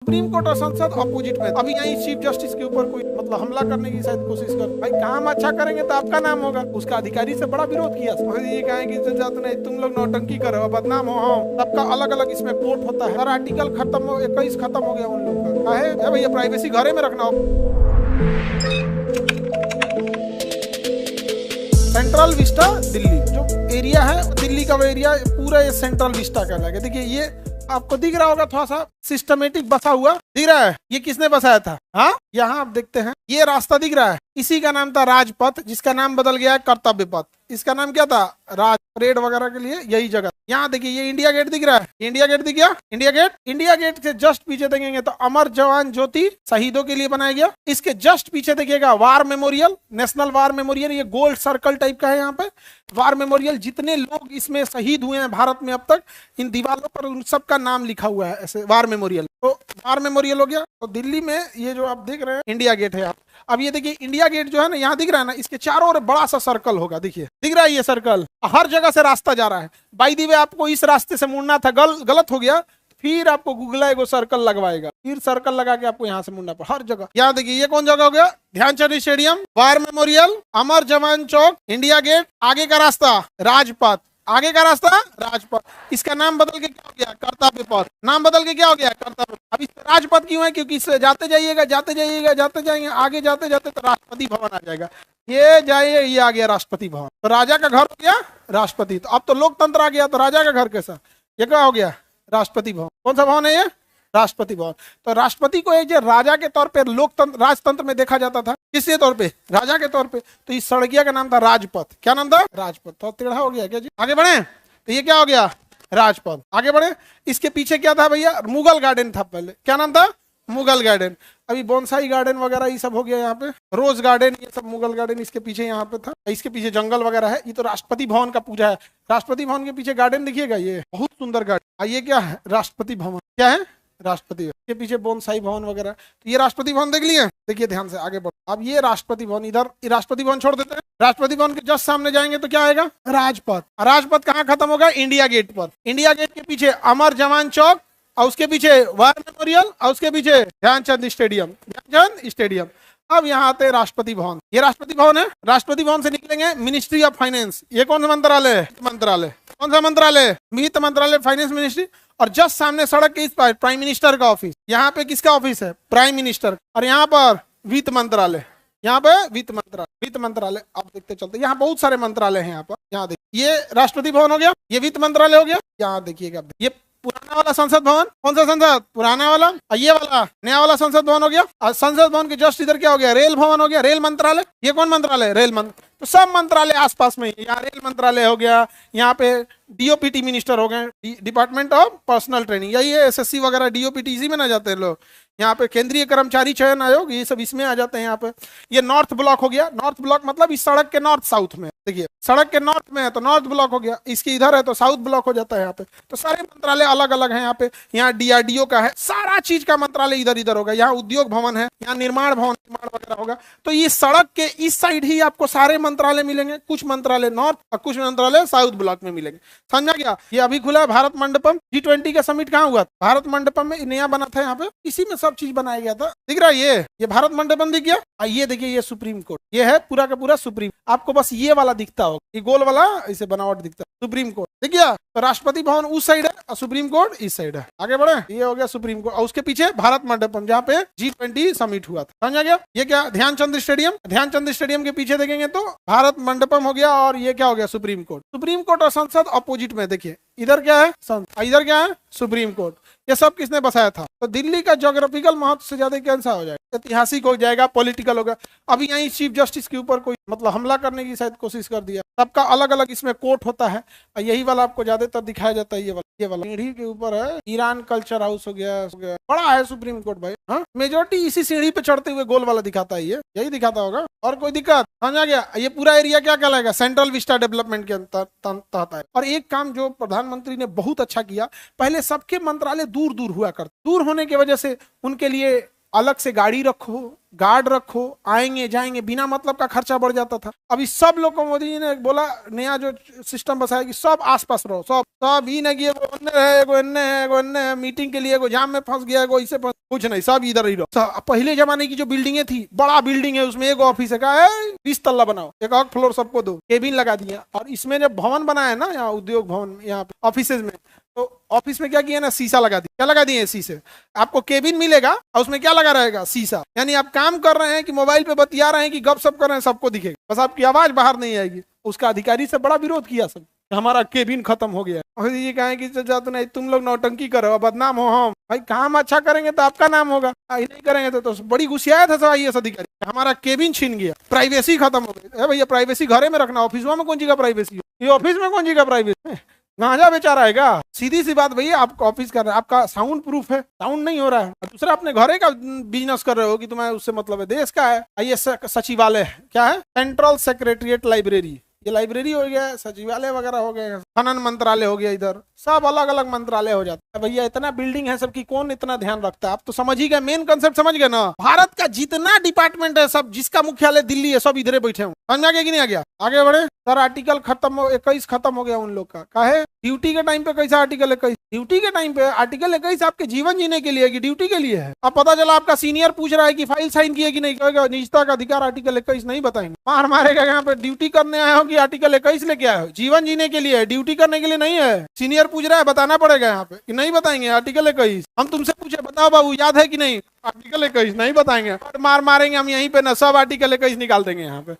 Supreme court और संसद opposite में। अभी यही चीफ जस्टिस के ऊपर कोई मतलब हमला करने की शायद कोशिश कर, भाई काम अच्छा करेंगे तो आपका नाम होगा। उसका अधिकारी से बड़ा विरोध किया, ये कहेंगे नहीं तुम लोग नौटंकी करो बदनाम हो। सबका अलग अलग इसमें कोर्ट होता है। हर आर्टिकल खत्म हो 21 खत्म हो गया उन लोग का है भैया, प्राइवेसी घरे में रखना हो। सेंट्रल विस्टा दिल्ली जो एरिया है, दिल्ली का वो एरिया पूरा ये सेंट्रल विस्टा कहलाएगा। देखिए ये आपको दिख रहा होगा थोड़ा सा सिस्टमेटिक बसा हुआ दिख रहा है। ये किसने बसाया था? हाँ यहाँ आप देखते हैं ये रास्ता दिख रहा है, इसी का नाम था राजपथ, जिसका नाम बदल गया है कर्तव्य पथ। इसका नाम क्या था? राज परेड वगैरह के लिए यही जगह। यहाँ देखिए ये इंडिया गेट दिख रहा है, इंडिया गेट दिख गया। इंडिया गेट से जस्ट पीछे देखेंगे तो अमर जवान ज्योति शहीदों के लिए बनाया गया। इसके जस्ट पीछे देखिएगा war memorial, national war memorial. ये गोल्ड सर्कल टाइप का है यहाँ पे वार मेमोरियल। जितने लोग इसमें शहीद हुए हैं भारत में अब तक, इन दीवारों पर उन सबका नाम लिखा हुआ है ऐसे वार मेमोरियल। तो वार मेमोरियल हो गया। तो दिल्ली में ये जो आप देख रहे हैं इंडिया गेट है। अब ये देखिए इंडिया गेट जो है ना, यहाँ दिख रहा है ना, इसके चारों ओर बड़ा सा सर्कल होगा। देखिए दिख रहा है ये सर्कल, हर जगह से रास्ता जा रहा है। बाय द वे आपको इस रास्ते से मुड़ना था, गलत हो गया, फिर आपको गूगल एगो सर्कल लगवाएगा, फिर सर्कल लगा के आपको यहाँ से मुड़ना पड़ा हर जगह। यहाँ देखिए ये कौन जगह हो गया? ध्यानचंद स्टेडियम, वार मेमोरियल, अमर जवान चौक, इंडिया गेट, आगे का रास्ता राजपथ, आगे का रास्ता राजपथ। इसका नाम बदल के क्या हो गया? कर्तव्य पथ। नाम बदल के क्या हो गया? कर्तव्य। अब इस राजपथ क्यों है? क्योंकि इससे जाते जाइएगा आगे जाते जाते तो राष्ट्रपति भवन आ जाएगा। ये जाइए ये आ गया राष्ट्रपति भवन। तो राजा का घर हो गया राष्ट्रपति। तो अब तो लोकतंत्र आ गया, तो राजा का घर कैसा? ये क्या हो गया? राष्ट्रपति भवन। कौन सा भवन है ये? राष्ट्रपति भवन। तो राष्ट्रपति को एक राजा के तौर पे लोकतंत्र राजतंत्र में देखा जाता था। किसके तौर पे? राजा के तौर पे। तो इस सड़किया का नाम था राजपथ। क्या नाम था? राजपथ। तो टेढ़ा हो गया क्या जी? आगे बढ़े तो ये क्या हो गया? राजपथ। आगे बढ़े, इसके पीछे क्या था भैया? मुगल गार्डन था पहले। क्या नाम था? मुगल गार्डन। अभी बोनसाई गार्डन वगैरह ये सब हो गया यहाँ पे, रोज गार्डन, ये सब मुगल गार्डन इसके पीछे यहाँ पे था। इसके पीछे जंगल वगैरह है। ये तो राष्ट्रपति भवन का पूजा है। राष्ट्रपति भवन के पीछे गार्डन देखिएगा, ये बहुत सुंदर गार्डन। ये क्या है? राष्ट्रपति भवन। क्या है? राष्ट्रपति भवन के पीछे बोनसाई भवन वगैरह। तो ये राष्ट्रपति भवन देख लिए। देखिए ध्यान से आगे बढ़ो। अब ये राष्ट्रपति भवन, इधर राष्ट्रपति भवन छोड़ देते हैं। राष्ट्रपति भवन के जस्ट सामने जाएंगे तो क्या आएगा? राजपथ। राजपथ कहाँ खत्म होगा? इंडिया गेट पर। इंडिया गेट के पीछे अमर जवान चौक, और उसके पीछे वार मेमोरियल, और उसके पीछे ध्यानचंद स्टेडियम। अब यहाँ आते राष्ट्रपति भवन। ये राष्ट्रपति भवन है। राष्ट्रपति भवन से निकलेंगे मिनिस्ट्री ऑफ फाइनेंस। ये कौन सा मंत्रालय है? कौन सा मंत्रालय? वित्त मंत्रालय, फाइनेंस मिनिस्ट्री। और जस्ट सामने सड़क के इस पर प्राइम मिनिस्टर का ऑफिस। यहाँ पे किसका ऑफिस है? Prime minister. और यहाँ पर वित्त मंत्रालय, यहाँ पे वित्त मंत्रालय। आप देखते चलते, यहाँ बहुत सारे मंत्रालय हैं। यहाँ पर यहाँ देखिए ये राष्ट्रपति भवन हो गया, ये वित्त मंत्रालय हो गया। यहाँ देखिएगा ये पुराना वाला संसद भवन। कौन सा संसद? पुराना वाला। ये वाला नया वाला संसद भवन हो गया। और संसद भवन के जस्ट इधर क्या हो गया? रेल भवन हो गया, रेल मंत्रालय। ये कौन मंत्रालय? रेल मंत्रालय। तो सब मंत्रालय आसपास में, यहाँ रेल मंत्रालय हो गया, यहाँ पे डीओपीटी मिनिस्टर हो गए, डिपार्टमेंट ऑफ पर्सनल ट्रेनिंग। यही है एसएससी वगैरह, डीओपीटी इसी में ना जाते हैं लोग। यहाँ पे केंद्रीय कर्मचारी चयन आयोग, ये सब इसमें आ जाते हैं। यहाँ पे ये नॉर्थ ब्लॉक हो गया। नॉर्थ ब्लॉक मतलब इस सड़क के नॉर्थ साउथ में। देखिए सड़क के नॉर्थ में है तो नॉर्थ ब्लॉक हो गया, इसके इधर है तो साउथ ब्लॉक हो जाता है। यहाँ पे तो सारे मंत्रालय अलग अलग हैं। यहाँ पे यहाँ डीआरडीओ का है, सारा चीज का मंत्रालय इधर इधर होगा। यहाँ उद्योग भवन है, यहाँ निर्माण भवन वगैरह होगा। तो ये सड़क के इस साइड ही आपको सारे मंत्रालय मिलेंगे। कुछ मंत्रालय नॉर्थ और कुछ मंत्रालय साउथ ब्लॉक में मिलेंगे। समझा गया? ये अभी खुला है भारत मंडपम। G20 का समिट कहाँ हुआ? भारत मंडपम में नया बना था। यहाँ पे इसी में सब चीज बनाया गया था। दिख रहा है ये भारत मंडपम दिख गया। ये देखिए ये सुप्रीम कोर्ट, ये है पूरा का पूरा सुप्रीम। आपको बस ये वाला दिखता होगा, ये गोल वाला इसे बनावट दिखता है, सुप्रीम कोर्ट दिख गया। तो राष्ट्रपति भवन उस साइड है और सुप्रीम कोर्ट इस साइड है। आगे बढ़े, ये हो गया सुप्रीम कोर्ट और उसके पीछे भारत मंडपम जहाँ पे G20 समिट हुआ था। समझा गया? ये क्या? ध्यानचंद स्टेडियम के पीछे देखेंगे तो भारत मंडपम हो गया और ये क्या हो गया? सुप्रीम कोर्ट और संसद अपोजिट में। देखिए इधर क्या है? संसद, इधर क्या है? Supreme court. ये सब किसने बसाया था? तो दिल्ली का ज्योग्राफिकल महत्व से ज्यादा कैसा हो जाएगा? ऐतिहासिक हो जाएगा, पॉलिटिकल होगा। अभी यही चीफ जस्टिस के ऊपर कोई मतलब हमला करने की शायद कोशिश कर दिया। सबका अलग अलग इसमें कोर्ट होता है और यही वाला आपको ज्यादातर दिखाया जाता है। ये वाला सीढ़ी के ऊपर है, ईरान कल्चर हाउस हो गया, बड़ा है सुप्रीम कोर्ट भाई। हाँ मेजोरिटी इसी सीढ़ी पे चढ़ते हुए गोल वाला दिखाता है, ये यही दिखाता होगा। और कोई दिक्कत? समझा गया? ये पूरा एरिया क्या कहलाएगा? सेंट्रल विस्टा डेवलपमेंट के तहत है। और एक काम जो प्रधानमंत्री ने बहुत अच्छा किया, पहले सबके मंत्रालय दूर दूर हुआ करते। दूर होने की वजह से उनके लिए अलग से गाड़ी रखो, गार्ड रखो, आएंगे जाएंगे, बिना मतलब का खर्चा बढ़ जाता था। अभी सब लोग को मोदी जी ने बोला, नया जो सिस्टम बसाया कि सब आसपास रहो, सब ही नहीं एगो ओन्ने है, एगो एन्ने है, एगो एन्ने है, मीटिंग के लिए एगो जाम में फंस गया, एगो इसे कुछ नहीं, सब इधर ही रहो। पहले जमाने की जो बिल्डिंगे थी, बड़ा बिल्डिंग है, उसमें एक ऑफिस है, 20 तल्ला बनाओ, एक और फ्लोर सबको दो, केबिन लगा दिया। और इसमें जब भवन बनाया ना, यहाँ उद्योग भवन, यहाँ पे ऑफिस में, तो ऑफिस में क्या किया ना, शीशा लगा दिया। क्या लगा दिए? शीशे। आपको केबिन मिलेगा और उसमें क्या लगा रहेगा? शीशा। यानी आप काम कर रहे हैं कि मोबाइल पे बतिया रहे हैं कि गप सप कर रहे हैं, सबको दिखेगा, बस आपकी आवाज बाहर नहीं आएगी। उसका अधिकारी से बड़ा विरोध किया सब, हमारा केबिन खत्म हो गया। और ये कहें कि चाचा तो नहीं, तुम लोग नौटंकी करो, बदनाम हो हम। भाई काम अच्छा करेंगे तो आपका नाम होगा, नहीं करेंगे तो बड़ी गुस्साया था सब आईएएस अधिकारी, हमारा केबिन छीन गया, प्राइवेसी खत्म हो गई। भैया प्राइवेसी घरे में रखना, ऑफिस में कौन सी का प्राइवेसी? ये ऑफिस में कौन सी का प्राइवेसी? गांजा बेचा रहेगा? सीधी सी बात भैया, आप ऑफिस कर रहे हैं, आपका साउंड प्रूफ है, साउंड नहीं हो रहा है। दूसरा अपने घरे का बिजनेस कर रहे हो कि तुम्हें उससे मतलब है, देश का है। ये सचिवालय है, क्या है? सेंट्रल सेक्रेटरिएट लाइब्रेरी, ये लाइब्रेरी हो गया, सचिवालय वगैरह हो गया, खनन मंत्रालय हो गया, इधर सब अलग अलग मंत्रालय हो जाता है। भैया इतना बिल्डिंग है सबकी, कौन इतना ध्यान रखता है? आप तो समझ ही गए, मेन कंसेप्ट समझ गए ना। भारत का जितना डिपार्टमेंट है सब, जिसका मुख्यालय दिल्ली है, सब इधरे बैठे हूँ। समझ में आ गया कि नहीं आ गया? आगे बढ़े सर। आर्टिकल खत्म हो, 21 खत्म हो गया उन लोग का। काहे? ड्यूटी के टाइम पे कैसा आर्टिकल 21? ड्यूटी के टाइम पे आर्टिकल 21 आपके जीवन जीने के लिए कि ड्यूटी के लिए है? अब पता चला आपका सीनियर पूछ रहा है कि फाइल साइन किए कि नहीं, कहेगा निजता का अधिकार आर्टिकल 21 नहीं बताएंगे, मार मारेगा। यहाँ पे ड्यूटी करने आए हो कि आर्टिकल 21 लेके आए हो? जीवन जीने के लिए है, ड्यूटी करने के लिए नहीं है। सीनियर पूछ रहा है, बताना पड़ेगा यहाँ पे कि नहीं बताएंगे आर्टिकल 21। हम तुमसे पूछे, बताओ बाबू याद है कि नहीं? आर्टिकल 21 नहीं बताएंगे, मार मारेंगे हम यहीं पे ना, सब आर्टिकल 21 निकाल देंगे यहाँ पे।